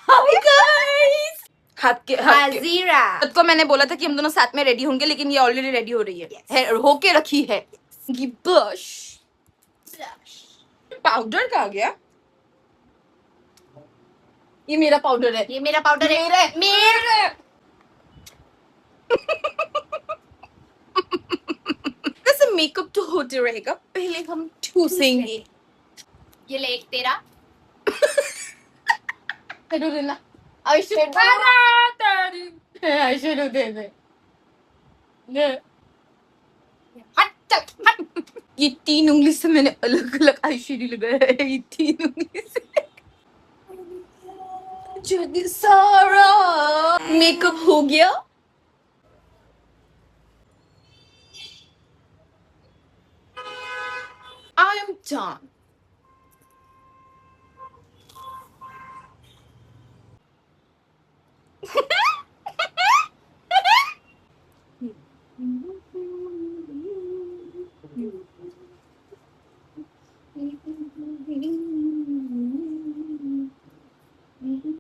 Hi guys, हाथ के Azira. खुद को मैंने बोला था कि हम दोनों साथ में रेडी होंगे, लेकिन ये ऑलरेडी रेडी हो रही है, होके रखी है। ये ब्लश पाउडर कहाँ गया? ये मेरा पाउडर है, ये मेरा पाउडर है. मेरा है, मेरा. वैसे मेकअप तो होते रहेगा, पहले हम ठूसेंगे। ये ले एक तेरा. हेलो देना, आईशैडो आईशैडो दे दे। हट चल हट. ये 3 उंगली से मैंने अलग अलग आईशैडो लगाया है, ये 3 उंगली से। जल्दी सारा मेकअप हो गया। I am done.